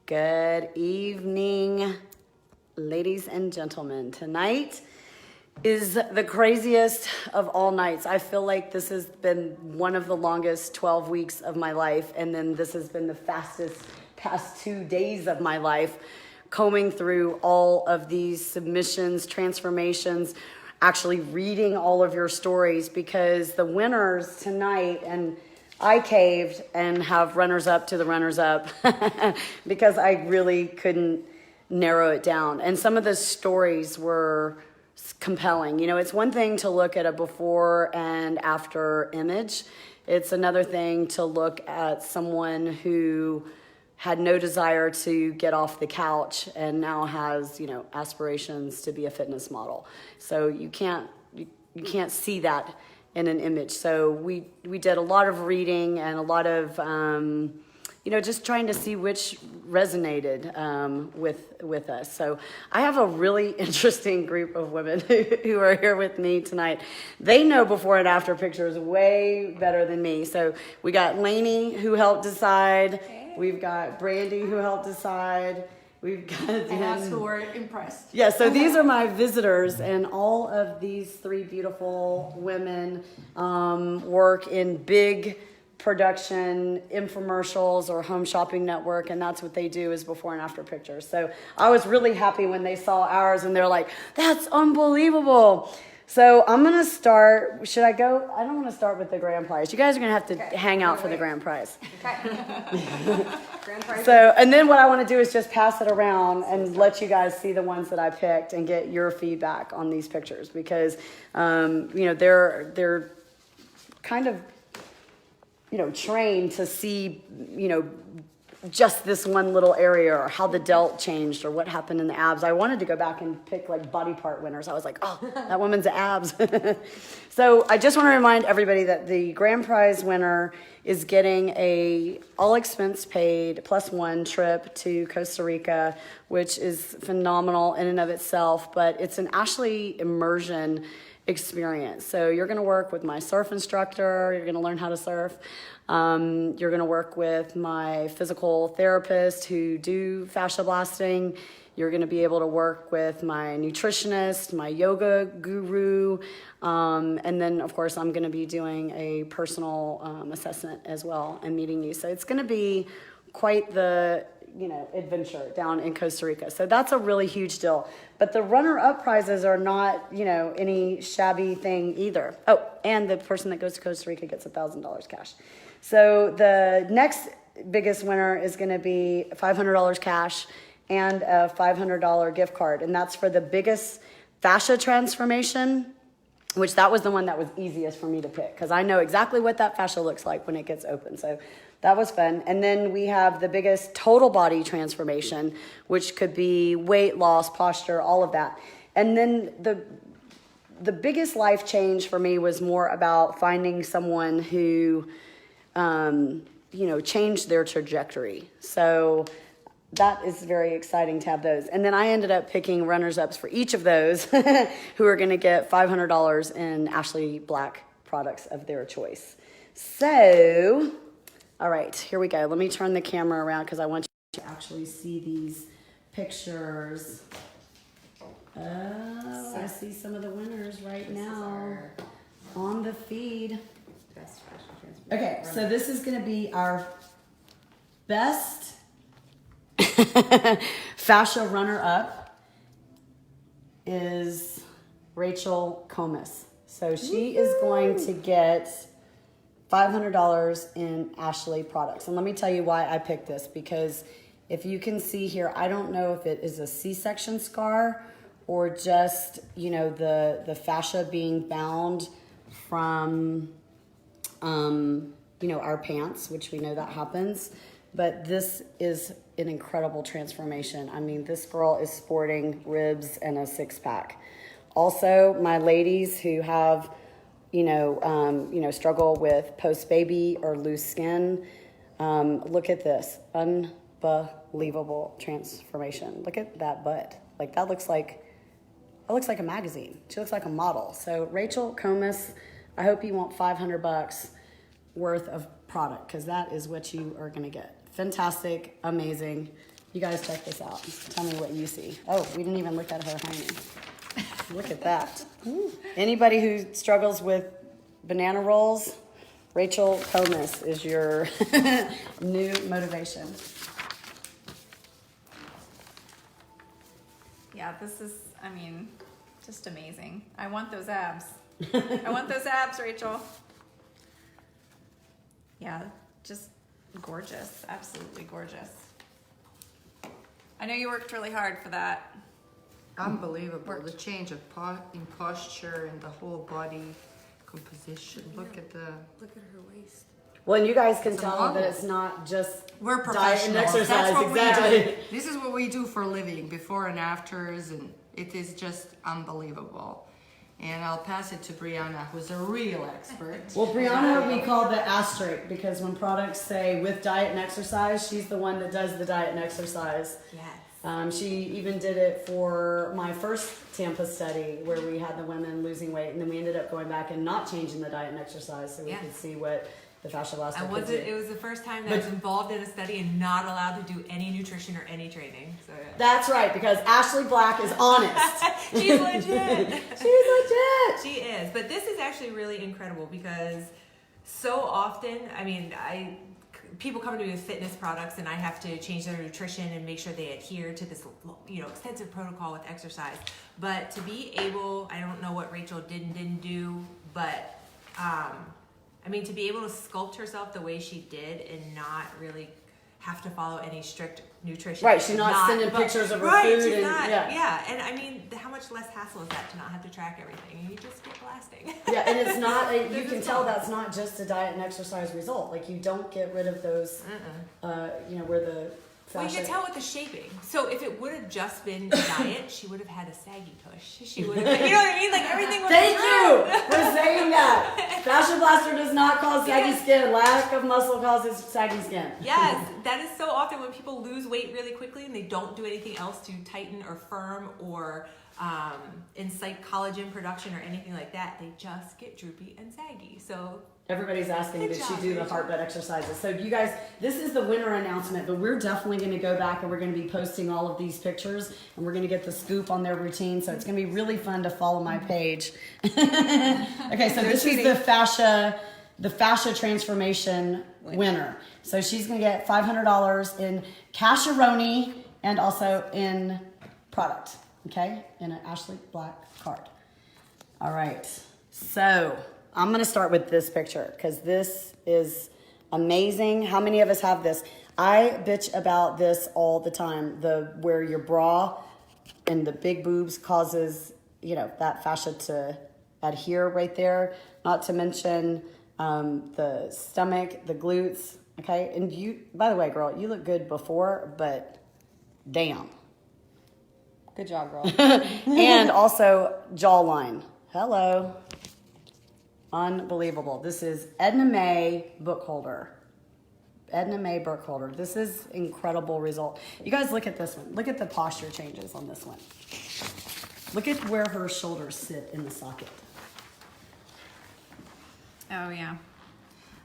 Good evening, ladies and gentlemen. Tonight is the craziest of all nights. I feel like this has been one of the longest 12 weeks of my life, and then this has been the fastest past 2 days of my life, combing through all of these submissions, transformations, actually reading all of your stories, because the winners tonight, and I caved and have runners up to the runners up because I really couldn't narrow it down. And some of the stories were compelling. You know, it's one thing to look at a before and after image. It's another thing to look at someone who had no desire to get off the couch and now has, you know, aspirations to be a fitness model. So you can't see that in an image. So we did a lot of reading and a lot of, you know, just trying to see which resonated with us. So I have a really interesting group of women who are here with me tonight. They know before and after pictures way better than me. So we got Lainey, who helped decide. Hey. We've got Brandy, who helped decide. We've got and us who were impressed. Yeah, so these are my visitors, and all of these three beautiful women work in big production infomercials or home shopping network, and that's what they do, is before and after pictures. So I was really happy when they saw ours and they're like, that's unbelievable. So I'm going to start. Should I go? I don't want to start with the grand prize. You guys are going to have to hang out for the grand prize. Okay. Grand prize. So, and then what I want to do is just pass it around and let you guys see the ones that I picked and get your feedback on these pictures, because, you know, they're kind of, you know, trained to see, you know, just this one little area, or how the delt changed, or what happened in the abs. I wanted to go back and pick like body part winners. I was like, oh, that woman's abs. So I just want to remind everybody that the grand prize winner is getting a all expense paid +1 trip to Costa Rica, which is phenomenal in and of itself, but it's an Ashley immersion experience. So you're going to work with my surf instructor. You're going to learn how to surf. You're going to work with my physical therapist who do fascia blasting. You're going to be able to work with my nutritionist, my yoga guru, and then of course I'm going to be doing a personal assessment as well and meeting you. So it's going to be quite the, you know, adventure down in Costa Rica. So that's a really huge deal. But the runner-up prizes are not, you know, any shabby thing either. Oh, and the person that goes to Costa Rica gets $1,000 cash. So the next biggest winner is going to be $500 cash and a $500 gift card. And that's for the biggest fascia transformation, which that was the one that was easiest for me to pick, because I know exactly what that fascia looks like when it gets open. So that was fun. And then we have the biggest total body transformation, which could be weight loss, posture, all of that. And then the biggest life change for me was more about finding someone who, you know, changed their trajectory. So that is very exciting to have those. And then I ended up picking runners-ups for each of those who are going to get $500 in Ashley Black products of their choice. So, all right, here we go. Let me turn the camera around because I want you to actually see these pictures. Oh, I see some of the winners right now on the feed. Okay, so this is going to be our best fascia runner-up is Rachel Komis. So she is going to get $500 in Ashley products. And let me tell you why I picked this, because if you can see here, I don't know if it is a C-section scar or just, you know, the fascia being bound from, you know, our pants, which we know that happens. But this is an incredible transformation. I mean, this girl is sporting ribs and a six-pack. Also, my ladies who have, you know, struggle with post-baby or loose skin, look at this unbelievable transformation. Look at that butt. Like that looks like a magazine. She looks like a model. So Rachel Komis, I hope you want $500 worth of product, because that is what you are going to get. Fantastic, amazing. You guys check this out. Tell me what you see. Oh, we didn't even look at her hiney. Look at that. Anybody who struggles with banana rolls, Rachel Komis is your new motivation. Yeah, this is, I mean, just amazing. I want those abs. I want those abs, Rachel. Yeah, just gorgeous. Absolutely gorgeous. I know you worked really hard for that. Unbelievable. The change of in posture and the whole body composition. Look at her waist. Well, and you guys can It's a tell model. that it's not just We're diet and professionals. exercise. That's what Exactly. we do. This is what we do for a living, before and afters, and it is just unbelievable. And I'll pass it to Brianna, who's a real expert. Well, Brianna, we call the asterisk because when products say with diet and exercise, she's the one that does the diet and exercise. Yes. She even did it for my first Tampa study where we had the women losing weight, and then we ended up going back and not changing the diet and exercise so we Yeah. could see what the fascia blaster And could do. it was the first time that I was involved in a study and not allowed to do any nutrition or any training. So That's right, because Ashley Black is honest. she's legit. She's legit. She is. But this is actually really incredible because so often, I mean, people come to me with fitness products and I have to change their nutrition and make sure they adhere to this, extensive protocol with exercise. But to be able, I don't know what Rachel did and didn't do, but to be able to sculpt herself the way she did and not really have to follow any strict nutrition. Right, she's not sending pictures of her food. She's and, not, yeah. And I mean, how much less hassle is that to not have to track everything? And you just get blasting. Yeah, and it's not, you This can is tell fun. that's not just a diet and exercise result. Like, you don't get rid of those, where the Well, you fascia... can tell with the shaping. So if it would have just been diet, she would have had a saggy tush. She would have been, you know what I mean? Like everything would Thank have you for saying that. Fascia blaster does not cause saggy skin. Lack of muscle causes saggy skin. Yes, that is so often when people lose weight really quickly and they don't do anything else to tighten or firm or incite collagen production or anything like that. They just get droopy and saggy. So Everybody's asking, Good did she job, do the Rachel. heart bed exercises? So you guys, this is the winner announcement, but we're definitely going to go back and we're going to be posting all of these pictures and we're going to get the scoop on their routine. So it's going to be really fun to follow my page. Okay, so this is the fascia transformation winner. So she's going to get $500 in casheroni and also in product. Okay, in an Ashley Black card. All right, so I'm going to start with this picture because this is amazing. How many of us have this? I bitch about this all the time. Where your bra and the big boobs causes, that fascia to adhere right there. Not to mention the stomach, the glutes. Okay, and you, by the way, girl, you look good before, but damn. Good job, girl. And also jawline. Hello. Unbelievable. This is EdnaMae Burkholder. EdnaMae Burkholder. This is incredible result. You guys look at this one. Look at the posture changes on this one. Look at where her shoulders sit in the socket. Oh yeah.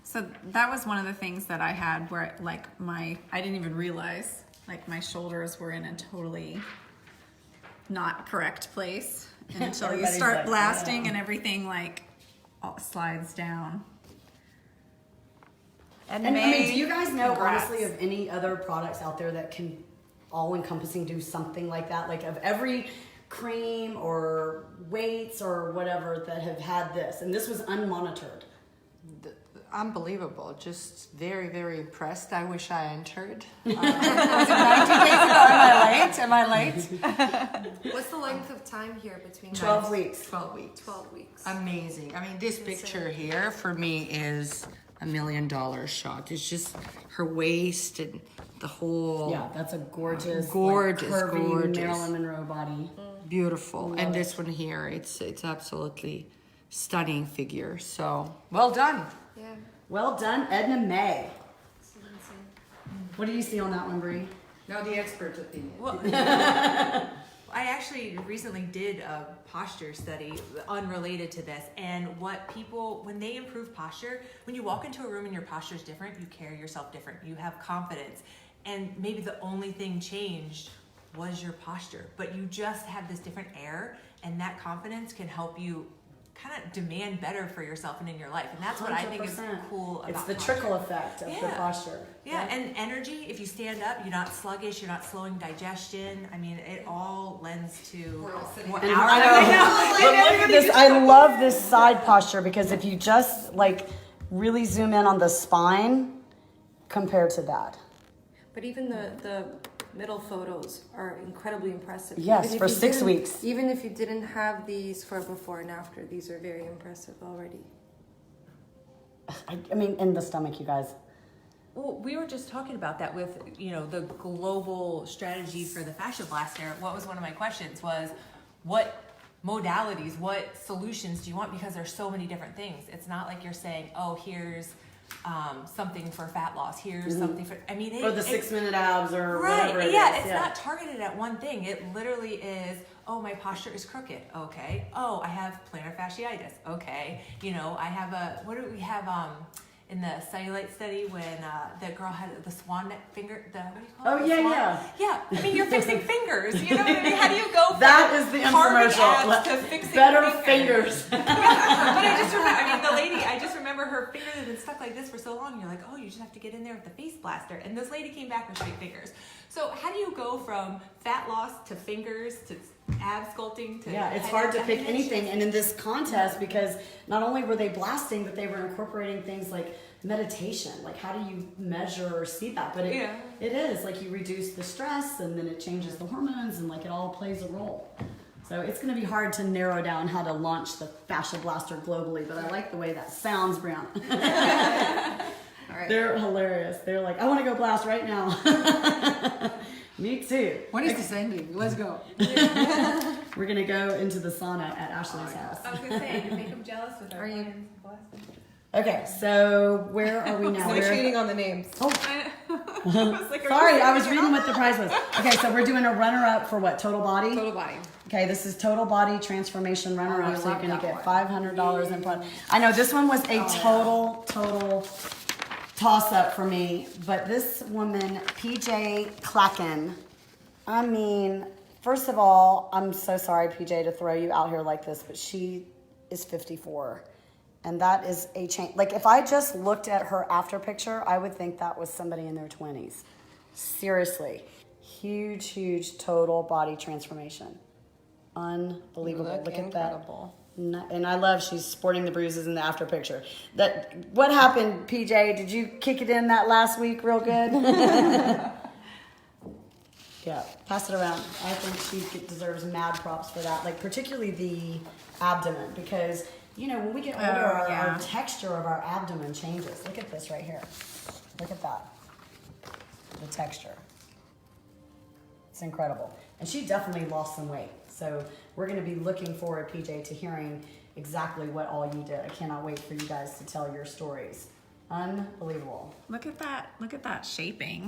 So that was one of the things that I had where I didn't even realize my shoulders were in a totally not correct place until you Everybody's start like, blasting yeah. and everything all slides down. And do you guys know Congrats. honestly of any other products out there that can all encompassing do something like that? Like of every cream or weights or whatever that have had this, and this was unmonitored. Unbelievable. Just very, very impressed. I wish I entered. Am I late? What's the length of time here between 12 weeks. 12 weeks. 12 weeks. Amazing. I mean, this picture here for me is $1 million shot. It's just her waist and the whole Yeah, that's a gorgeous, Gorgeous, curvy gorgeous. Marilyn Monroe body. beautiful. Love And it. this one here, it's absolutely stunning figure. So well done. Yeah. Well done, EdnaMae. What do you see on that one, Bree? Now the expert opinion. Well, I actually recently did a posture study unrelated to this, and when they improve posture, when you walk into a room and your posture is different, you carry yourself different, you have confidence. and maybe the only thing changed was your posture, but you just have this different air, and that confidence can help you kind of demand better for yourself and in your life. And that's what I think is 100%. cool about It's the posture. trickle effect of the Yeah. posture. Yeah, and energy, if you stand up, you're not sluggish, you're not slowing digestion. I mean, it all lends to more And hours. I know. But look at this. I love this side posture because if you just like really zoom in on the spine compared to that. But even the middle photos are incredibly impressive. Yes, Even if for you 6 didn't- weeks. Even if you didn't have these for before and after, these are very impressive already. I mean, in the stomach, you guys. Well, we were just talking about that with, the global strategy for the Fascia Blaster. What was one of my questions was, what modalities, what solutions do you want? Because there's so many different things. It's not like you're saying, oh, here's something for fat loss. Here's something for, I mean, Or the 6-minute abs or right. whatever it Yeah, is. it's not targeted at one thing. It literally is, oh, my posture is crooked. Okay. Oh, I have plantar fasciitis. Okay. I have what do we have in the cellulite study when the girl had the swan neck finger, what do you call it? Oh, The yeah, swan- yeah. Yeah. I mean, you're fixing fingers. You know what I mean? How do you go from That is the carving infomercial. abs to fixing Better fingers. But I just remember, the lady, I just remember her finger had been stuck like this for so long. You're like, oh, you just have to get in there with the face blaster. And this lady came back with straight fingers. So how do you go from fat loss to fingers to ab sculpting to Yeah, it's head hard to pick definition? anything. And in this contest, because not only were they blasting, but they were incorporating things like meditation. Like, how do you measure or see that? But it is like you reduce the stress, and then it changes the hormones, and like it all plays a role. So it's going to be hard to narrow down how to launch the Fascia Blaster globally, but I like the way that sounds, Brianna. All right. They're hilarious. They're like, I want to go blast right now. Me too. When is this ending? Let's go. We're going to go into the sauna at Ashley's house. I was going to say, to make them jealous with our Are you- plans and blasting. Okay, so where are we now? No We're- cheating on the names. Oh, Like, sorry, I was reading what the prize was. Okay, so we're doing a runner-up for what? Total body? Total body. Okay, this is total body transformation runner-up, I so you're love gonna that get one. $500 in front. I know this one was a total toss-up for me, but this woman, PJ Klakken, I mean, first of all, I'm so sorry, PJ, to throw you out here like this, but she is 54. And that is a change. Like, if I just looked at her after picture, I would think that was somebody in their 20s. Seriously. Huge, huge total body transformation. Unbelievable. Look at that. incredible. And I love she's sporting the bruises in the after picture. What happened, PJ? Did you kick it in that last week real good? Yeah, pass it around. I think she deserves mad props for that. Like, particularly the abdomen, because when we get older, our texture of our abdomen changes. Look at this right here. Look at that. The texture. It's incredible. And she definitely lost some weight. So we're going to be looking forward, PJ, to hearing exactly what all you did. I cannot wait for you guys to tell your stories. Unbelievable. Look at that. Look at that shaping.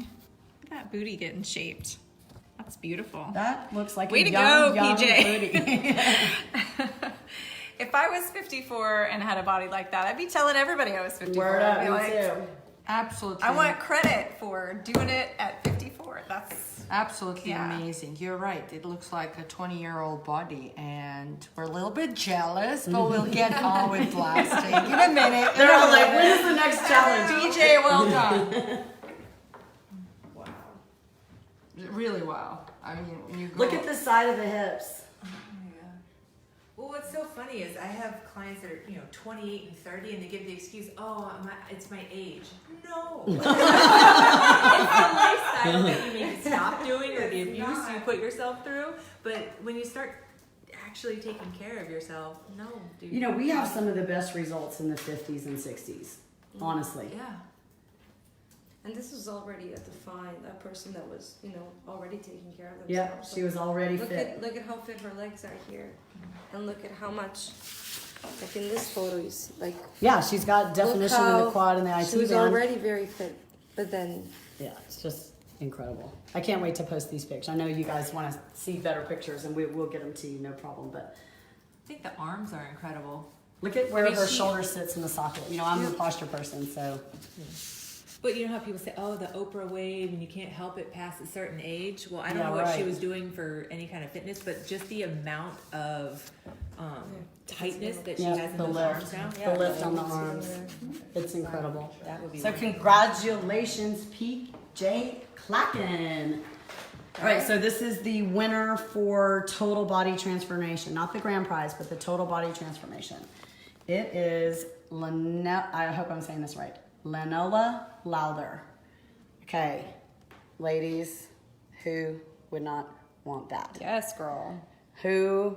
Look at that booty getting shaped. That's beautiful. That looks like Way a to young, go, young PJ. booty. If I was 54 and had a body like that, I'd be telling everybody I was 54. Word up, I'd be me like, too. Absolutely. I want credit for doing it at 54. That's Absolutely Yeah. amazing. You're right. It looks like a 20-year-old body, and we're a little bit jealous, but we'll get on with blasting in a minute. They're all like, when is the next challenge? DJ, well done. Wow. Really wow. I mean, when you go, Look at the side of the hips. Well, what's so funny is I have clients that are 28 and 30, and they give the excuse, "Oh, it's my age." No, it's the lifestyle that you maybe stop doing, or the abuse you put yourself through. But when you start actually taking care of yourself, no, dude. We have some of the best results in the 50s and 60s, honestly. Yeah. And this was already a person that was, already taking care of Yeah, themselves. she was already Look fit. at how fit her legs are here, and look at how much. Like in this photo, you see, like Yeah, she's got definition in the quad and the IT she was band. already very fit, but then Yeah, it's just incredible. I can't wait to post these pictures. I know you guys want to see better pictures, and we'll get them to you, no problem. But I think the arms are incredible. look at where I mean, her she- shoulder sits in the socket. I'm a posture person, so But you know how people say, "Oh, the Oprah wave, and you can't help it past a certain age." Well, I don't Yeah, know what she right. was doing for any kind of fitness, but just the amount of tightness that she Yeah, has in the those lift. arms now. The lift on the arms. It's incredible. That would be So wonderful. congratulations, PJ Klakken. All right, so this is the winner for total body transformation, not the grand prize, but the total body transformation. It is Lynette. I hope I'm saying this right. Lanuohla Lowther. Okay, ladies, who would not want that? Yes, girl. Who?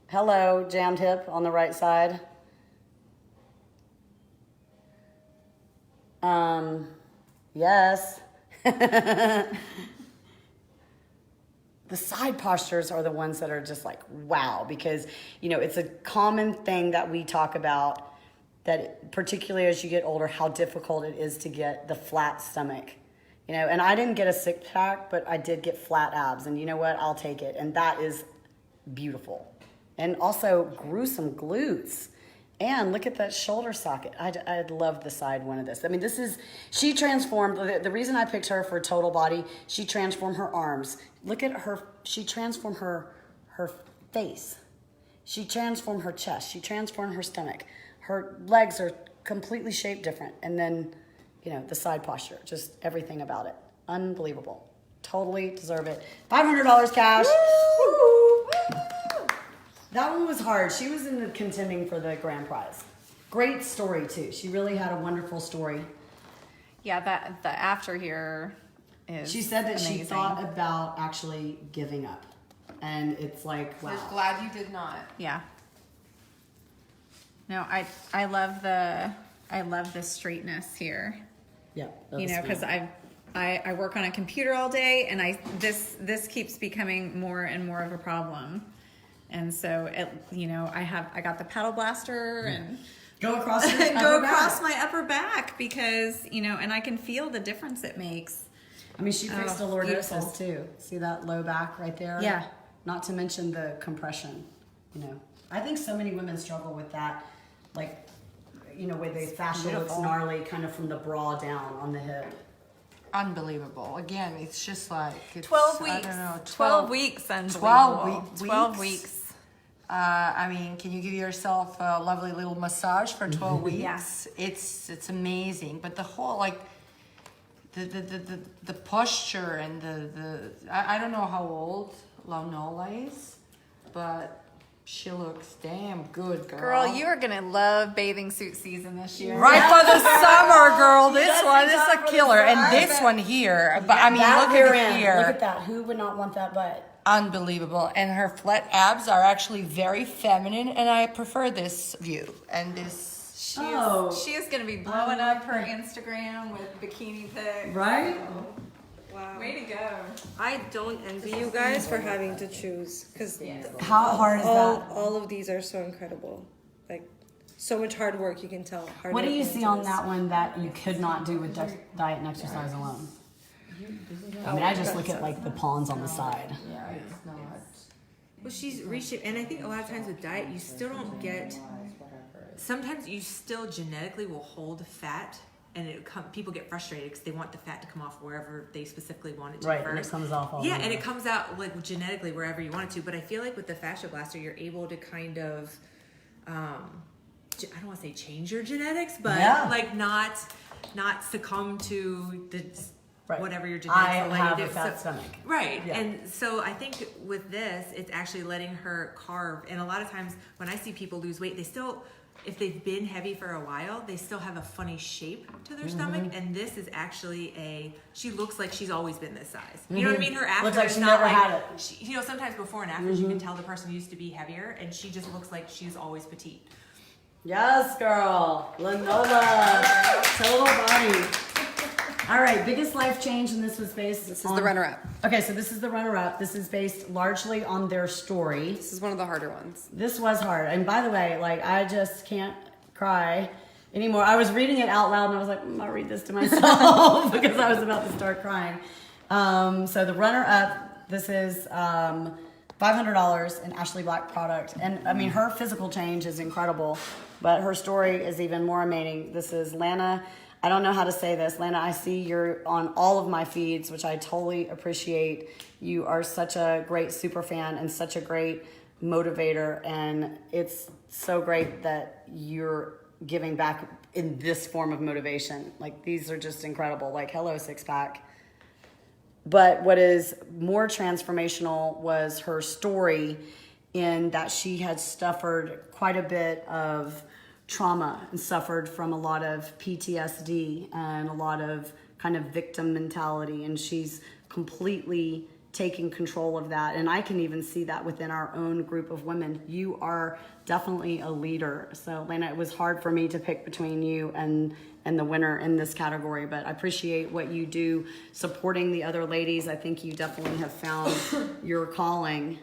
Hello, jammed hip on the right side. Yes. The side postures are the ones that are just like, wow, because, you know, it's a common thing that we talk about, that particularly as you get older, how difficult it is to get the flat stomach. You know, and I didn't get a six pack, but I did get flat abs, and you know what? I'll take it. And that is beautiful. And also gruesome glutes. And look at that shoulder socket. I love the side one of this. I mean, she transformed, the reason I picked her for total body, she transformed her arms. Look at her, she transformed her face. She transformed her chest. She transformed her stomach. Her legs are completely shaped different. And then, you know, the side posture, just everything about it. Unbelievable. Totally deserve it. $500 cash. Woo! That one was hard. She was in the contending for the grand prize. Great story too. She really had a wonderful story. Yeah, that the after here is. She said that she amazing. thought about actually giving up, and it's like, wow. We're glad you did not. Yeah. No, I love the straightness here. Yeah, You know, because I work on a computer all day, and this keeps becoming more and more of a problem. And so, I got the paddle blaster and go across your go upper across back. my upper back because, and I can feel the difference it makes. I mean, she fixed the beautiful. lordosis too. See that low back right there? Yeah. Not to mention the compression. You know, I think so many women struggle with that, like, you know, where the fascia looks gnarly, kind of from the bra down on the hip. Unbelievable. Again, it's just like it's, 12 weeks. I don't know, 12 weeks. Unbelievable. 12 weeks. I mean, can you give yourself a lovely little massage for 12 weeks? Yeah. It's amazing. But the whole like the posture and I don't know how old Lanuohla is, but she looks damn good, Girl, you are going to love bathing suit season this year. right for the summer, girl. This Yes, one, this exactly, is a for the killer, summer. and this one here. But I mean, That look rear at end. it here. Look at that. Who would not want that butt? Unbelievable. And her flat abs are actually very feminine, and I prefer this view. And this, She is going to be blowing up her Instagram with bikini pics. Right? Wow. Way to go. I don't envy you guys for having to choose because How hard is that? all of these are so incredible. Like so much hard work, you can tell. Hard What do work you went see into on this. that one that you could not do with diet and exercise alone? I mean, I just look at like the pawns on the side. yeah, it's not. Well, she's reshaped, and I think a lot of times with diet, you still don't get. Sometimes you still genetically will hold fat, and people get frustrated because they want the fat to come off wherever they specifically want it to Right, first. and it comes off all Yeah, over. and it comes out like genetically wherever you want it to. But I feel like with the fascia blaster, you're able to kind of, I don't want to say change your genetics, but Yeah. like not succumb to the Right. whatever your genetics I are letting have you a do. fat So- stomach. Right. Yeah. And so I think with this, it's actually letting her carve. And a lot of times when I see people lose weight, they still, if they've been heavy for a while, they still have a funny shape to their stomach. And this is actually she looks like she's always been this size. You know what I mean? Her after Looks like is she not never like, had it. you know, sometimes before and after, you can tell the person used to be heavier, and she just looks like she's always petite. Yes, girl. Lanuohla. Total body. All right, biggest life change, and this was based This is the runner-up. Okay, so this is the runner-up. This is based largely on their story. This is one of the harder ones. This was hard. And by the way, like, I just can't cry anymore. I was reading it out loud, and I was like, I'll read this to myself because I was about to start crying. So the runner-up, this is $500 in Ashley Black product. And, I mean, her physical change is incredible, but her story is even more amazing. This is Lana. I don't know how to say this. Lana, I see you're on all of my feeds, which I totally appreciate. You are such a great super fan and such a great motivator. And it's so great that you're giving back in this form of motivation. Like, these are just incredible. Like, hello, six pack. But what is more transformational was her story, in that she had suffered quite a bit of trauma and suffered from a lot of PTSD and a lot of kind of victim mentality. And she's completely taking control of that. And I can even see that within our own group of women. You are definitely a leader. So Lana, it was hard for me to pick between you and the winner in this category, but I appreciate what you do supporting the other ladies. I think you definitely have found your calling.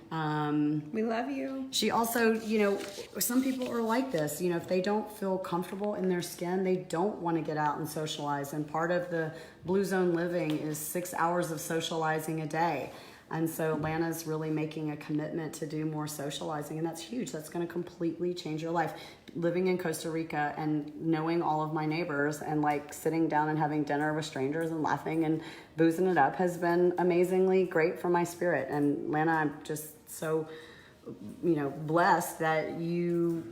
We love you. She also, you know, some people are like this, you know, if they don't feel comfortable in their skin, they don't want to get out and socialize. And part of the Blue Zone living is 6 hours of socializing a day. And so Lana's really making a commitment to do more socializing, and that's huge. That's going to completely change your life. Living in Costa Rica and knowing all of my neighbors and like sitting down and having dinner with strangers and laughing and boozing it up has been amazingly great for my spirit. And Lana, I'm just so, you know, blessed that you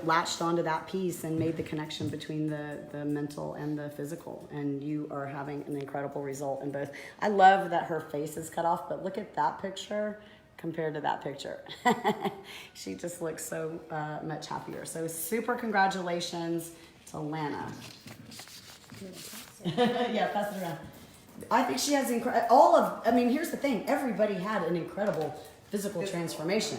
latched onto that piece and made the connection between the mental and the physical, and you are having an incredible result in both. I love that her face is cut off, but look at that picture compared to that picture. She just looks so much happier. So super congratulations to Lana. Yeah, pass it around. I think she has here's the thing, everybody had an incredible physical transformation.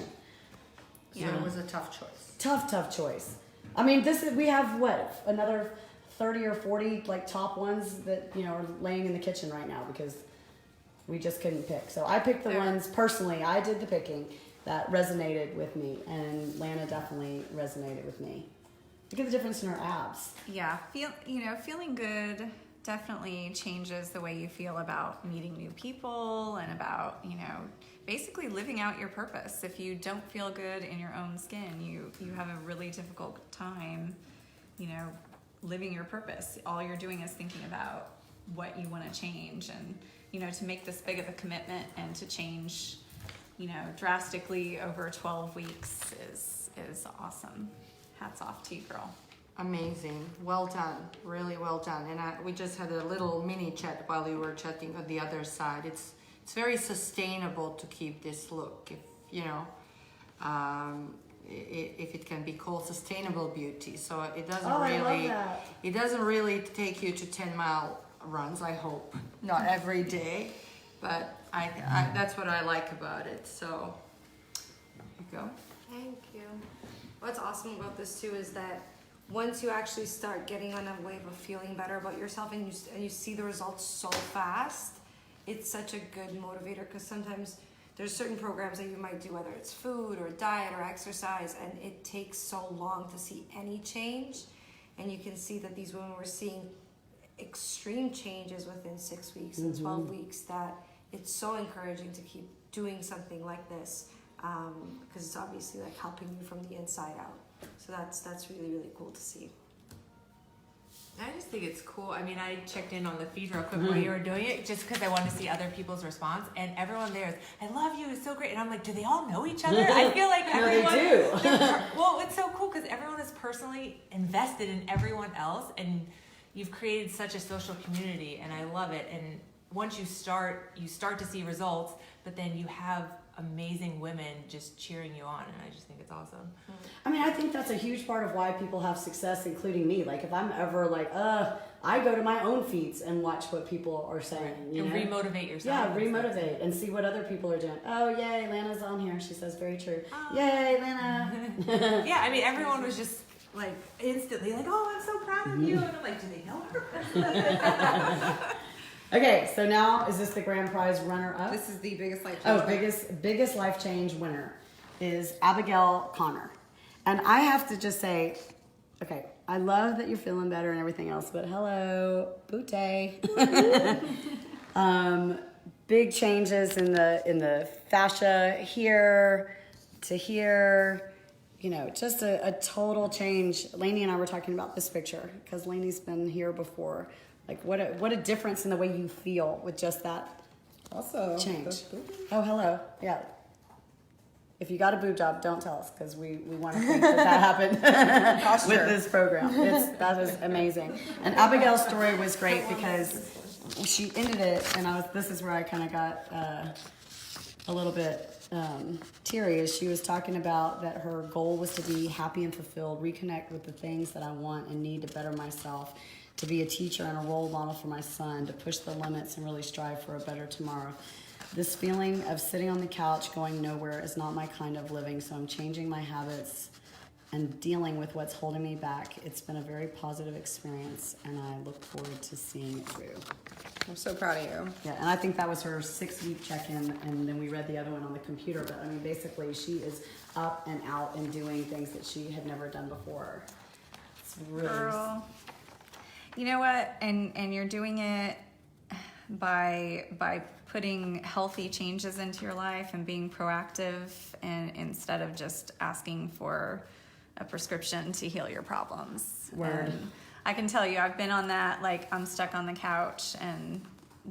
Yeah, it was a tough choice. Tough choice. I mean, we have what, another 30 or 40 like top ones that, you know, are laying in the kitchen right now because we just couldn't pick. So I picked the ones personally. I did the picking that resonated with me, and Lana definitely resonated with me. Look at the difference in her abs. Yeah, feeling good definitely changes the way you feel about meeting new people and about, you know, basically living out your purpose. If you don't feel good in your own skin, you have a really difficult time, you know, living your purpose. All you're doing is thinking about what you want to change, and, you know, to make this big of a commitment and to change, you know, drastically over 12 weeks is awesome. Hats off to you, girl. Amazing. Well done. Really well done. And we just had a little mini chat while you were chatting on the other side. It's very sustainable to keep this look, if you know, if it can be called sustainable beauty. So it doesn't really take you to 10-mile runs. I hope not every day, but I that's what I like about it. So there you go. Thank you. What's awesome about this too is that once you actually start getting on a wave of feeling better about yourself, and you see the results so fast, it's such a good motivator, because sometimes there's certain programs that you might do, whether it's food or diet or exercise, and it takes so long to see any change. And you can see that these women were seeing extreme changes within 6 weeks and 12 weeks, that it's so encouraging to keep doing something like this, because it's obviously like helping you from the inside out. So that's really, really cool to see. I just think it's cool. I mean, I checked in on the feed real quick while you were doing it, just because I wanted to see other people's response, and everyone there is, I love you, it's so great. And I'm like, do they all know each other? I feel like everyone. They do. Well, it's so cool because everyone is personally invested in everyone else, and you've created such a social community, and I love it. And once you start to see results, but then you have amazing women just cheering you on, and I just think it's awesome. I mean, I think that's a huge part of why people have success, including me. Like, if I'm ever like, I go to my own feeds and watch what people are saying. You And know? remotivate yourself. Yeah, remotivate and see what other people are doing. Oh, yay, Lana's on here. She says very true. Yay, Lana. Yeah, I mean, everyone was just like instantly like, oh, I'm so proud of you. And I'm like, do they know her? Okay, so now is this the grand prize runner-up? This is the biggest life change. Oh, biggest life change winner is Abigail Connor. And I have to just say, okay, I love that you're feeling better and everything else, but hello, Booty. Big changes in the fascia here to here. just a total change. Lainey and I were talking about this picture because Lainey's been here before. Like what a difference in the way you feel with just that Also, change. Oh, hello. Yeah. If you got a boob job, don't tell us because we want to think that happened with this program. That is amazing. And Abigail's story was great because she ended it, and this is where I kind of got a little bit teary, as she was talking about that her goal was to be happy and fulfilled, reconnect with the things that I want and need to better myself, to be a teacher and a role model for my son, to push the limits and really strive for a better tomorrow. This feeling of sitting on the couch going nowhere is not my kind of living, so I'm changing my habits and dealing with what's holding me back. It's been a very positive experience, and I look forward to seeing it through. I'm so proud of you. Yeah, and I think that was her 6-week check-in, and then we read the other one on the computer. But I mean, basically, she is up and out and doing things that she had never done before. It's really Girl. You know what? And you're doing it by putting healthy changes into your life and being proactive, and instead of just asking for a prescription to heal your problems. Word. And I can tell you, I've been on that, like, I'm stuck on the couch and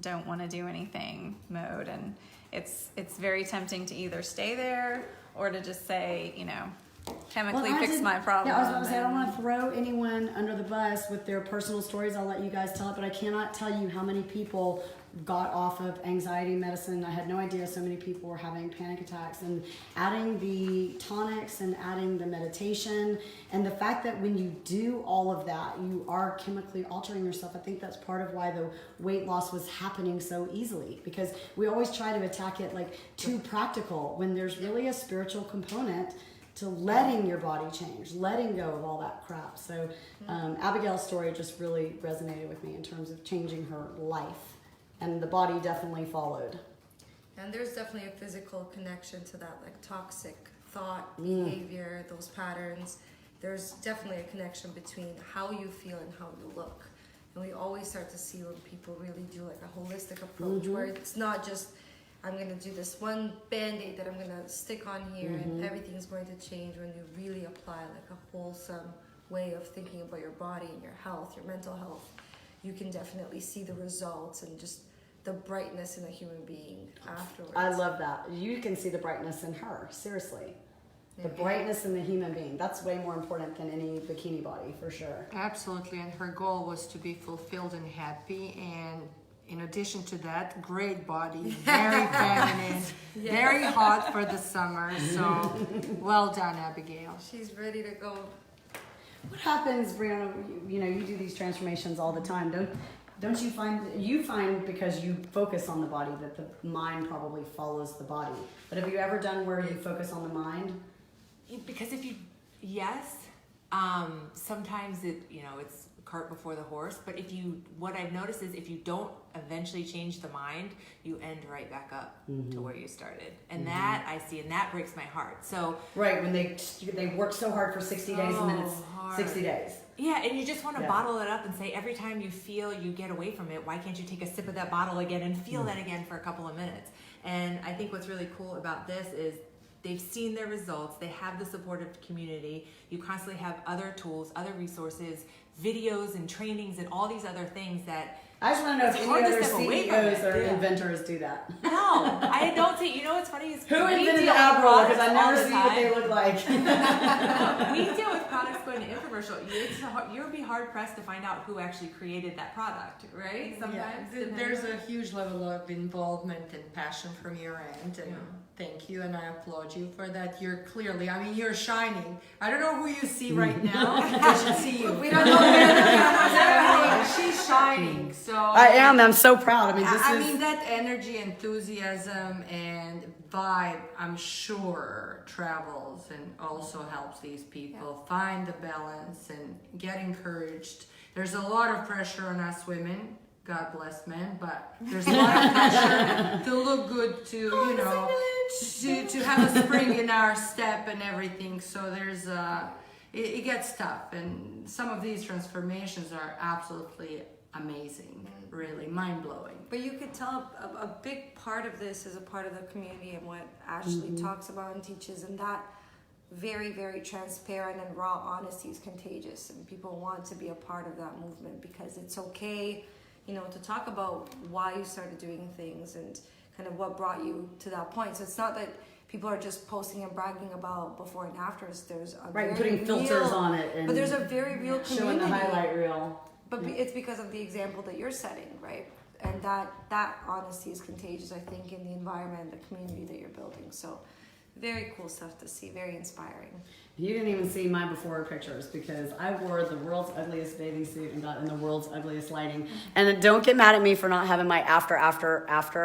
don't want to do anything mode, and it's very tempting to either stay there or to just say, chemically fix my problem. Yeah, I was about to say, I don't want to throw anyone under the bus with their personal stories. I'll let you guys tell it, but I cannot tell you how many people got off of anxiety medicine. I had no idea so many people were having panic attacks, and adding the tonics and adding the meditation and the fact that when you do all of that, you are chemically altering yourself. I think that's part of why the weight loss was happening so easily, because we always try to attack it like too practical when there's really a spiritual component to letting your body change, letting go of all that crap. So Abigail's story just really resonated with me in terms of changing her life. And the body definitely followed. And there's definitely a physical connection to that, like toxic thought, behavior, those patterns. There's definitely a connection between how you feel and how you look. And we always start to see when people really do like a holistic approach, where it's not just, I'm going to do this one Band-Aid that I'm going to stick on here and everything's going to change. When you really apply like a wholesome way of thinking about your body and your health, your mental health, you can definitely see the results and just the brightness in a human being afterwards. I love that. You can see the brightness in her, seriously. The brightness in the human being. That's way more important than any bikini body, for sure. Absolutely, and her goal was to be fulfilled and happy, and in addition to that, great body, very feminine, very hot for the summer, so well done, Abigail. She's ready to go. What happens, Brianna, you do these transformations all the time. Don't you find because you focus on the body that the mind probably follows the body. But have you ever done where you focus on the mind? Because sometimes it's cart before the horse, but what I've noticed is if you don't eventually change the mind, you end right back up to where you started. And that I see, and that breaks my heart. So right, when they work so hard for 60 days and then it's hard. 60 days. Yeah, and you just want to bottle it up and say every time you feel you get away from it, why can't you take a sip of that bottle again and feel that again for a couple of minutes? And I think what's really cool about this is they've seen their results. They have the supportive community. You constantly have other tools, other resources, videos and trainings and all these other things that I just want to know if any other CEOs or inventors do that. No, I don't think. You know what's funny is who invented the ab roller? Because I never see what they look like. We deal with products going to infomercial. You would be hard pressed to find out who actually created that product, right? Sometimes There's a huge level of involvement and passion from your end, and thank you, and I applaud you for that. You're clearly, you're shining. I don't know who you see right now. I should see you. We don't know where the camera's at. She's shining. So I am. I'm so proud. That energy, enthusiasm, and vibe, I'm sure travels and also helps these people find the balance and get encouraged. There's a lot of pressure on us women. God bless men, but there's a lot of pressure to look good, to have a spring in our step and everything. So there's it gets tough, and some of these transformations are absolutely amazing, really mind-blowing. But you could tell a big part of this is a part of the community and what Ashley talks about and teaches, and that very, very transparent, and raw honesty is contagious, and people want to be a part of that movement because it's okay, you know, to talk about why you started doing things and kind of what brought you to that point. So it's not that people are just posting and bragging about before and afters. There's a Right, very putting filters real, on it, and but there's a very real community. showing the highlight reel. But it's because of the example that you're setting, right? And that honesty is contagious, I think, in the environment, the community that you're building. So very cool stuff to see, very inspiring. You didn't even see my before pictures because I wore the world's ugliest bathing suit and got in the world's ugliest lighting. And don't get mad at me for not having my after.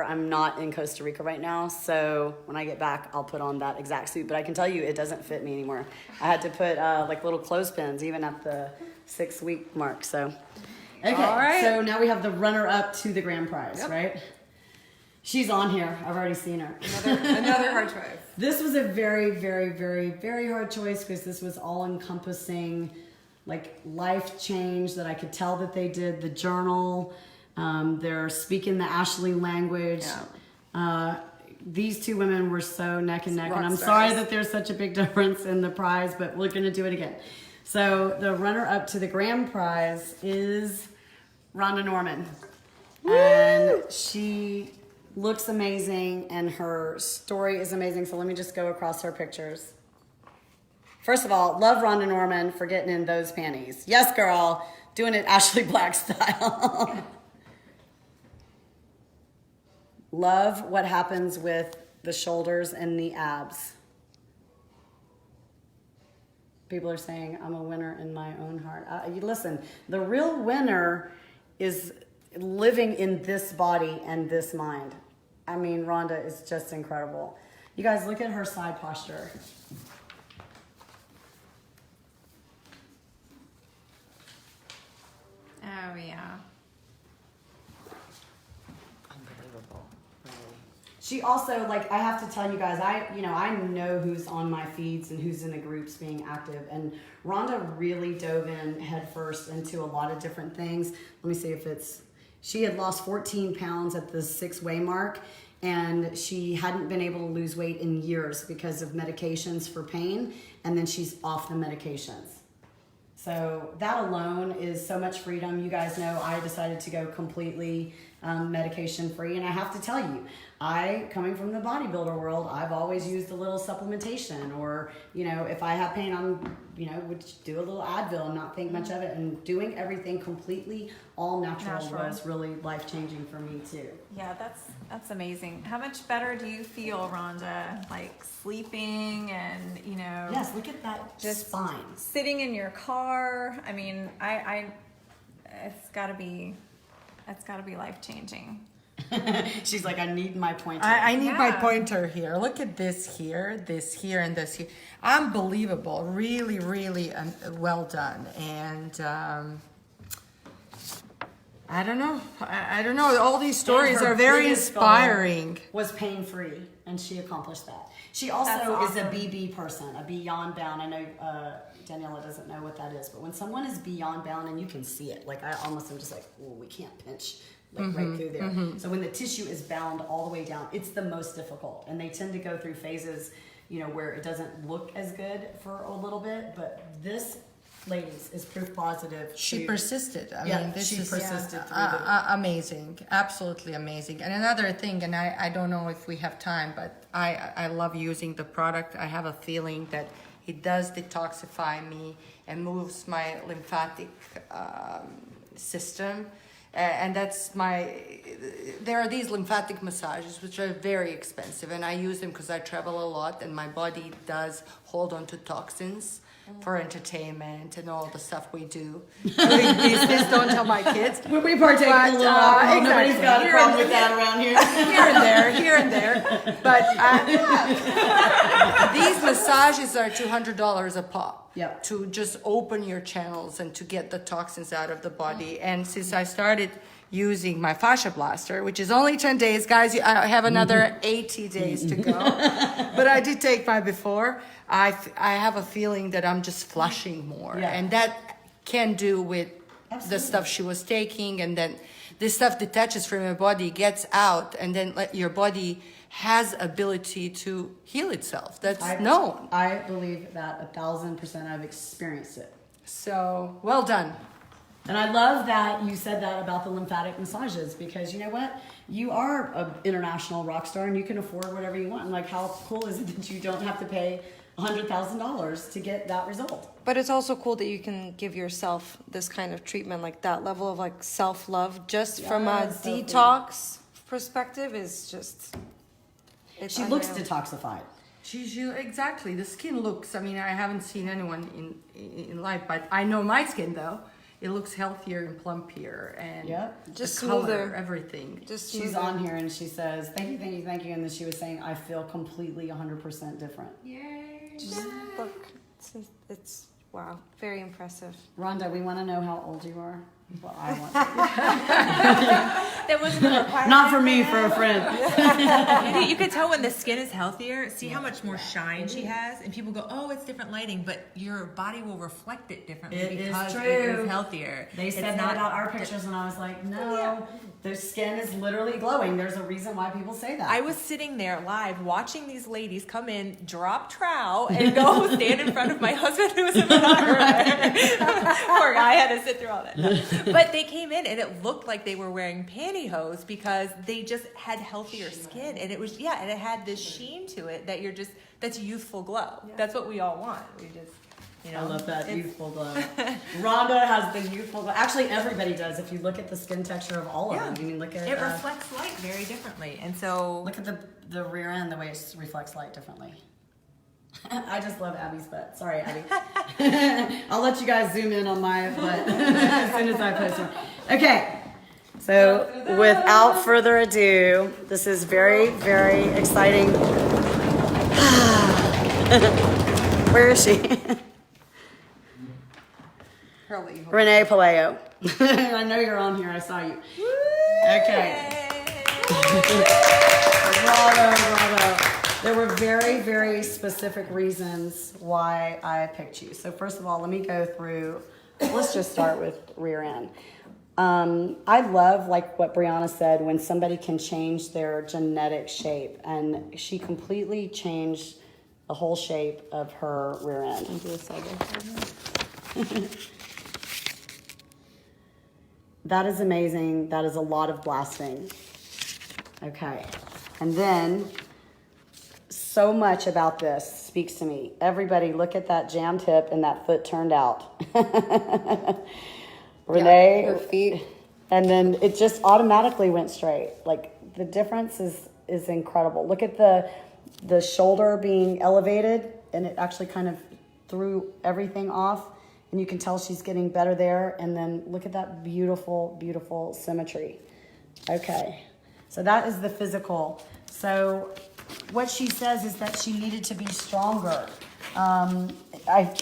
I'm not in Costa Rica right now, so when I get back, I'll put on that exact suit. But I can tell you, it doesn't fit me anymore. I had to put like little clothespins even at the 6-week mark. So, okay. All right. So now we have the runner-up to the grand prize, right? She's on here. I've already seen her. Another hard choice. This was a very, very, very, very hard choice because this was all encompassing, like life change that I could tell that they did. The journal, they're speaking the Ashley language. Yeah. These two women were so neck and neck, Rock and I'm stars. sorry that there's such a big difference in the prize, but we're going to do it again. So the runner-up to the grand prize is Rhonda Norman, and she looks amazing and her story is amazing. So let me just go across her pictures. First of all, love Rhonda Norman for getting in those panties. Yes, girl, doing it Ashley Black style. Love what happens with the shoulders and the abs. People are saying I'm a winner in my own heart. You listen, the real winner is living in this body and this mind. I mean, Rhonda is just incredible. You guys, look at her side posture. Oh, yeah. Unbelievable. Really. She also, like, I have to tell you guys, I know who's on my feeds and who's in the groups being active. And Rhonda really dove in headfirst into a lot of different things. Let me see if it's... She had lost 14 pounds at the 6-weigh mark, and she hadn't been able to lose weight in years because of medications for pain, and then she's off the medications. So that alone is so much freedom. You guys know I decided to go completely medication free, and I have to tell you, coming from the bodybuilder world, I've always used a little supplementation, or if I have pain, I'm would do a little Advil and not think much of it. And doing everything completely all natural was really life changing for me too. Yeah, that's amazing. How much better do you feel, Rhonda? Like sleeping and Yes, look at that just spine. sitting in your car. I mean, it's got to be life changing. She's like, I need my pointer. I need my Yeah. pointer here. Look at this here, and this here. Unbelievable. Really, really well done. And I don't know. I don't know. All these stories And her are very biggest goal inspiring. Was pain free, and she accomplished that. She also is a BB person, a beyond bound. I know Daniela doesn't know what that is, but when someone is beyond bound and you can see it, like I almost am just like, oh, we can't pinch right through there. So when the tissue is bound all the way down, it's the most difficult, and they tend to go through phases, where it doesn't look as good for a little bit. But this, ladies, is proof positive. She persisted. I Yeah, mean, this she is persisted through the... amazing. Absolutely amazing. And another thing, and I don't know if we have time, but I love using the product. I have a feeling that it does detoxify me and moves my lymphatic system. And there are these lymphatic massages, which are very expensive, and I use them because I travel a lot, and my body does hold on to toxins for entertainment and all the stuff we do. Doing business, don't tell my kids. We partake in a little alcohol. Nobody's got a problem with that around here. Here and there. But these massages are $200 a pop. Yep. To just open your channels and to get the toxins out of the body. And since I started using my Fascia blaster, which is only 10 days, guys, I have another 80 days to go. But I did take my before. I have a feeling that I'm just flushing more. Yeah. And that can do with the stuff she was taking, and then this stuff detaches from your body, gets out, and then your body has ability to heal itself. That's known. I believe that 1,000%. I've experienced it. So well done. And I love that you said that about the lymphatic massages, because you know what? You are an international rock star and you can afford whatever you want. And like, how cool is it that you don't have to pay $100,000 to get that result? But it's also cool that you can give yourself this kind of treatment, like that level of like self-love, just from a Yes, so detox perspective is just. It's She looks unreal. detoxified. She's exactly, the skin looks, I mean, I haven't seen anyone in life, but I know my skin though. It looks healthier and plumpier, and Just the color, smoother. everything. Just She's smoother. on here and she says, thank you, thank you, thank you. And then she was saying, I feel completely 100% different. Just look, it's wow, very impressive. Rhonda, we want to know how old you are. Well, I want to. That wasn't a requirement. Not for me, for a friend. You could tell when the skin is healthier. See how much more shine she has, and people go, "Oh, it's different lighting," but your body will reflect it differently It is because it true. is healthier. They said It's that not about our pictures, and I was like, no, their skin is literally glowing. There's a reason why people say that. I was sitting there live watching these ladies come in, drop trowel, and go stand in front of my husband who was a photographer. Poor guy had to sit through all that. No. But they came in and it looked like they were wearing pantyhose because they just had healthier skin, and it was and it had this sheen to it that that's youthful glow. That's what we all want. We just. I love that youthful glow. Rhonda has the youthful glow. Actually, everybody does. If you look at the skin texture of all of them, I mean, look at it reflects light very differently, and so look at the rear end, the way it reflects light differently. I just love Abby's butt. Sorry, Abby. I'll let you guys zoom in on my butt as soon as I post one. Okay. So, without further ado, this is very, very exciting. Where is she? Renee Pelayo. I know you're on here. I saw you. Okay. Bravo. There were very, very specific reasons why I picked you. So first of all, let me go through. Let's just start with rear end. I love, like what Brianna said, when somebody can change their genetic shape, and she completely changed the whole shape of her rear end. That is amazing. That is a lot of blasting. Okay. And then, so much about this speaks to me. Everybody, look at that jammed hip and that foot turned out. Renee. Her feet. And then it just automatically went straight. Like, the difference is incredible. Look at the shoulder being elevated, and it actually kind of threw everything off. And you can tell she's getting better there. And then look at that beautiful, beautiful symmetry. Okay. So that is the physical. So what she says is that she needed to be stronger.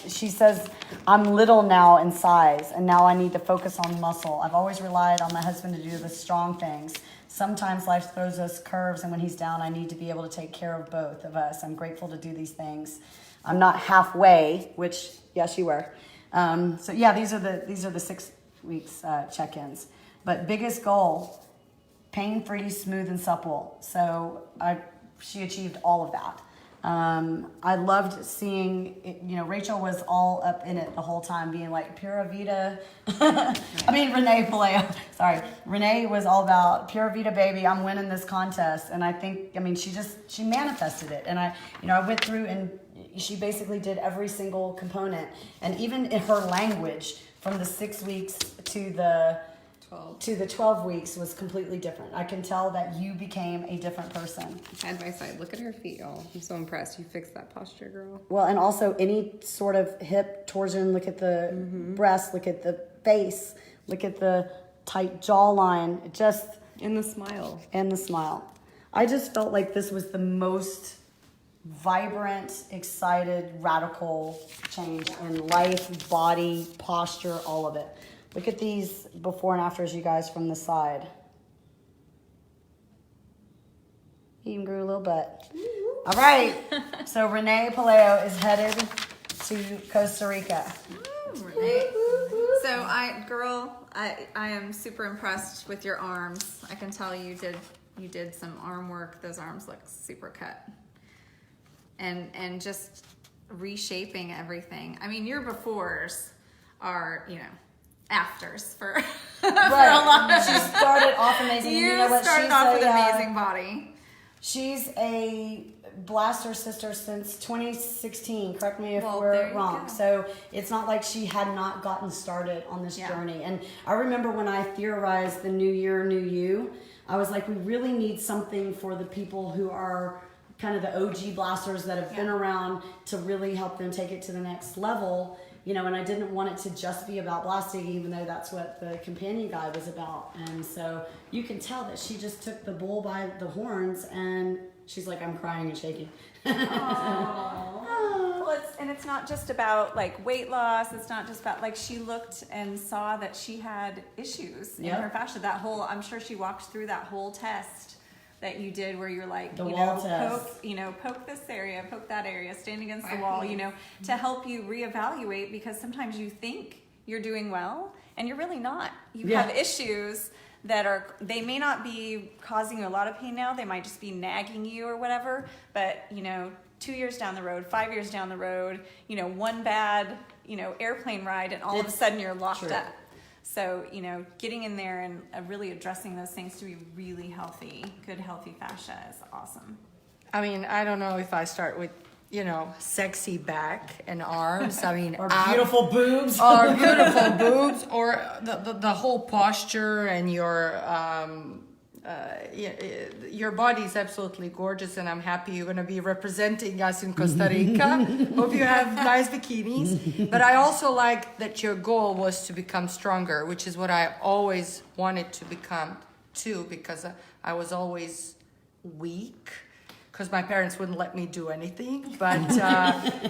She says, I'm little now in size, and now I need to focus on muscle. I've always relied on my husband to do the strong things. Sometimes life throws us curves, and when he's down, I need to be able to take care of both of us. I'm grateful to do these things. I'm not halfway, which, yes, you were. So yeah, these are the 6 weeks check-ins. But biggest goal, pain-free, smooth, and supple. So she achieved all of that. I loved seeing it, Rachel was all up in it the whole time, being like, Pura Vida. Renee Pelayo. Sorry. Renee was all about Pura Vida, baby. I'm winning this contest. And I think, she manifested it. And I went through and she basically did every single component. And even in her language, from the 6 weeks to the 12 weeks was completely different. I can tell that you became a different person. Side by side. Look at her feet, y'all. I'm so impressed. You fixed that posture, girl. Well, and also any sort of hip torsion, look at the breast, look at the face, look at the tight jawline, And the smile. And the smile. I just felt like this was the most vibrant, excited, radical change in life, body, posture, all of it. Look at these before and afters, you guys, from the side. He even grew a little butt. All right. So Renee Pelayo is headed to Costa Rica. Renee. So I am super impressed with your arms. I can tell you did some arm work. Those arms look super cut. And just reshaping everything. I mean, your befores are, afters for, for a lot. She started off amazing. You, and you know what? started She's off with a, an amazing body. She's a blaster sister since 2016. Correct me if Well, we're there you wrong. go. So it's not like she had not gotten started on this Yeah. journey. And I remember when I theorized the New Year, New You, I was like, we really need something for the people who are kind of the OG blasters that have been around to really help them take it to the next level. And I didn't want it to just be about blasting, even though that's what the companion guide was about. And so you can tell that she just took the bull by the horns, and she's like, I'm crying and shaking. Well, it's not just about like weight loss. It's not just about like she looked and saw that she had issues in her fascia. I'm sure she walked through that whole test that you did where you're like, The wall test. poke this area, poke that area, stand against the wall, to help you reevaluate, because sometimes you think you're doing well and you're really not. You have issues that they may not be causing you a lot of pain now. They might just be nagging you or whatever, but 2 years down the road, 5 years down the road, one bad, airplane ride and all of a sudden you're locked up. So, getting in there and really addressing those things to be really healthy, good, healthy fascia is awesome. I mean, I don't know if I start with, sexy back and arms. I mean, Or beautiful boobs. or beautiful boobs, or the whole posture and your body is absolutely gorgeous, and I'm happy you're going to be representing us in Costa Rica. Hope you have nice bikinis. But I also like that your goal was to become stronger, which is what I always wanted to become too, because I was always weak, because my parents wouldn't let me do anything. But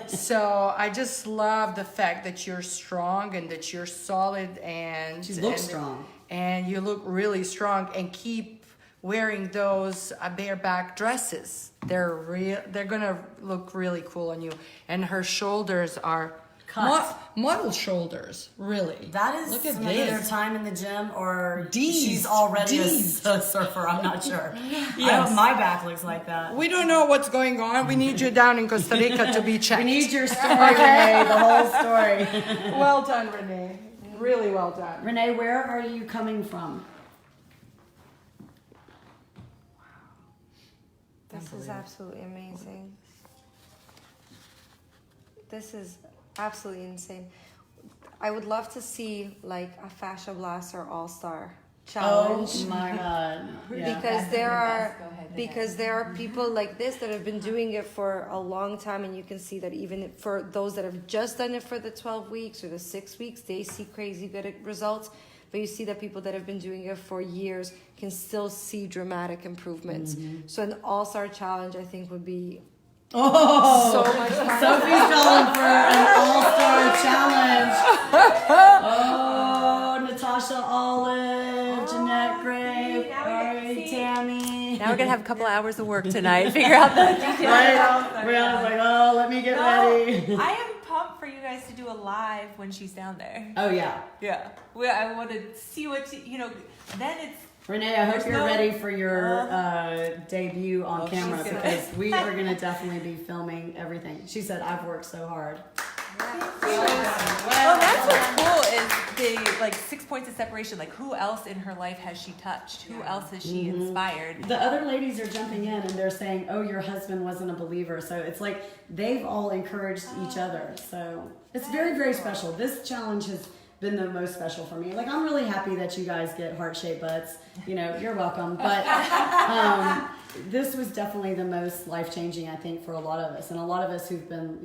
so I just love the fact that you're strong and that you're solid, and She looks strong. And you look really strong, and keep wearing those bareback dresses. They're gonna look really cool on you. And her shoulders are model shoulders, really. That is Look at either their this. time in the gym or D's. she's already D's. a surfer. I'm not sure. Yes. I hope my back looks like that. We don't know what's going on. We need you down in Costa Rica to be checked. We need your story, Renee, the whole story. Well done, Renee. Really well done. Renee, where are you coming from? This is absolutely amazing. This is absolutely insane. I would love to see like a Fascia Blaster All-Star challenge. Oh my God. Yeah. Because there are people like this that have been doing it for a long time, and you can see that even for those that have just done it for the 12 weeks or the 6 weeks, they see crazy good results. But you see that people that have been doing it for years can still see dramatic improvements. Mm-hmm. So an all-star challenge, I think, would be Oh, so much fun. Sophie's going for an all-star challenge. Oh, Natasha Olive, Jeanette Gray, Ari, Tammy. Now we're gonna have a couple hours of work tonight. Figure out the details. Right? Brianna's like, oh, let me get ready. I am pumped for you guys to do a live when she's down there. Oh, yeah. Yeah. I want to see what then it's. Renee, I hope There's you're no- ready for your debut on Oh, camera, she's gonna- because we are going to definitely be filming everything. She said, I've worked so hard. Well, that's what's cool is the 6 points of separation. Like, who else in her life has she touched? Who else has she inspired? The other ladies are jumping in and they're saying, oh, your husband wasn't a believer. So it's like they've all encouraged each other. So it's very, very special. This challenge has been the most special for me. Like, I'm really happy that you guys get heart-shaped butts. You're welcome. But this was definitely the most life-changing, I think, for a lot of us. And a lot of us who've been,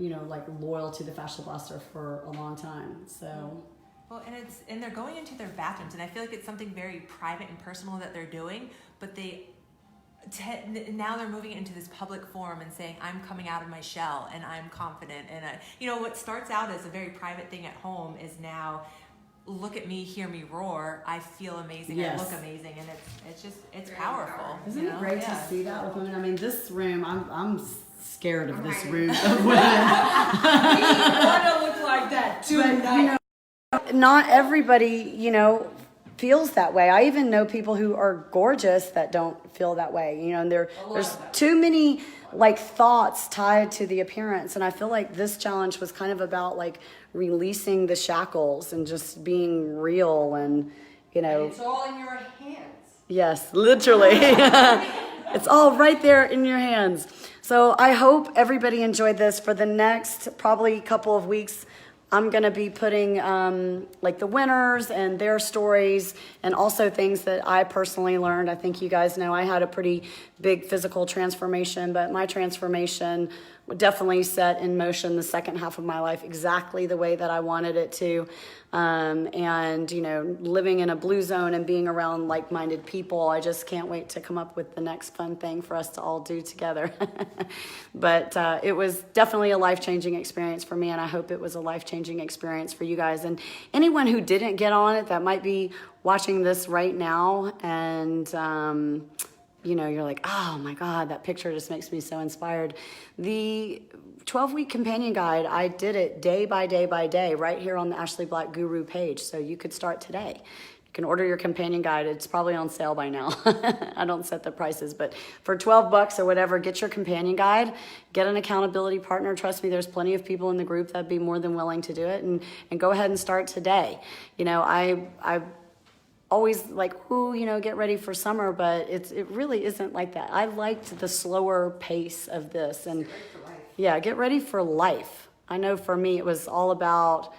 loyal to the Fascia Blaster for a long time. So... Well, and they're going into their bathrooms, and I feel like it's something very private and personal that they're doing, but now they're moving it into this public forum and saying, I'm coming out of my shell and I'm confident. And what starts out as a very private thing at home is now, look at me, hear me roar. I feel amazing. Yes. I look amazing, and it's powerful. Isn't it great to see that with women? I mean, this room, I'm scared of this room of women. We want to look like that too. But, not everybody, feels that way. I even know people who are gorgeous that don't feel that way, and there's too many like thoughts tied to the appearance. And I feel like this challenge was kind of about like releasing the shackles and just being real and, And it's all in your hands. yes, literally. It's all right there in your hands. So I hope everybody enjoyed this. For the next probably couple of weeks, I'm going to be putting like the winners and their stories and also things that I personally learned. I think you guys know I had a pretty big physical transformation, but my transformation definitely set in motion the second half of my life exactly the way that I wanted it to. And, living in a blue zone and being around like-minded people, I just can't wait to come up with the next fun thing for us to all do together. But it was definitely a life-changing experience for me, and I hope it was a life-changing experience for you guys. And anyone who didn't get on it that might be watching this right now and you're like, oh my God, that picture just makes me so inspired. The 12-week companion guide, I did it day by day by day right here on the Ashley Black Guru page. So you could start today. You can order your companion guide. It's probably on sale by now. I don't set the prices, but for $12 or whatever, get your companion guide, get an accountability partner. Trust me, there's plenty of people in the group that'd be more than willing to do it, and go ahead and start today. I always like, get ready for summer, but it really isn't like that. I liked the slower pace of this, and get ready for life. I know for me, it was all about,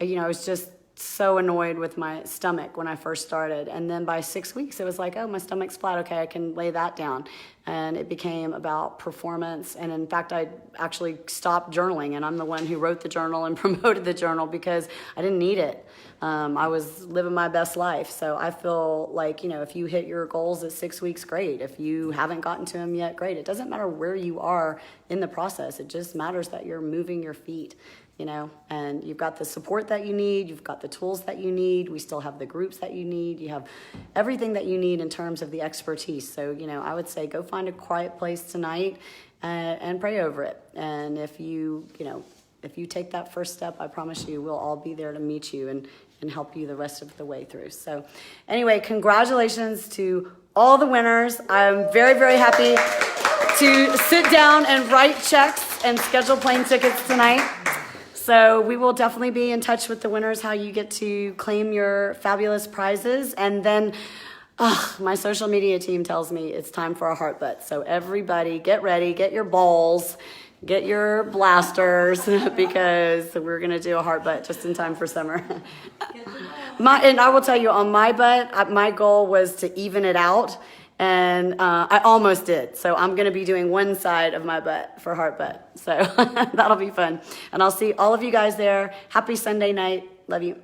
I was just so annoyed with my stomach when I first started. And then by 6 weeks, it was like, oh, my stomach's flat. Okay, I can lay that down. And it became about performance. And in fact, I actually stopped journaling, and I'm the one who wrote the journal and promoted the journal because I didn't need it. I was living my best life. So I feel like, if you hit your goals at 6 weeks, great. If you haven't gotten to them yet, great. It doesn't matter where you are in the process. It just matters that you're moving your feet, and you've got the support that you need. You've got the tools that you need. We still have the groups that you need. You have everything that you need in terms of the expertise. So, I would say go find a quiet place tonight and pray over it. And if you take that first step, I promise you, we'll all be there to meet you and help you the rest of the way through. So anyway, congratulations to all the winners. I'm very, very happy to sit down and write checks and schedule plane tickets tonight. So we will definitely be in touch with the winners, how you get to claim your fabulous prizes. And then my social media team tells me it's time for a heart butt. So everybody get ready, get your balls, get your blasters, because we're going to do a heart butt just in time for summer. And I will tell you, on my butt, my goal was to even it out. And I almost did. So I'm going to be doing one side of my butt for heart butt. So that'll be fun. And I'll see all of you guys there. Happy Sunday night. Love you.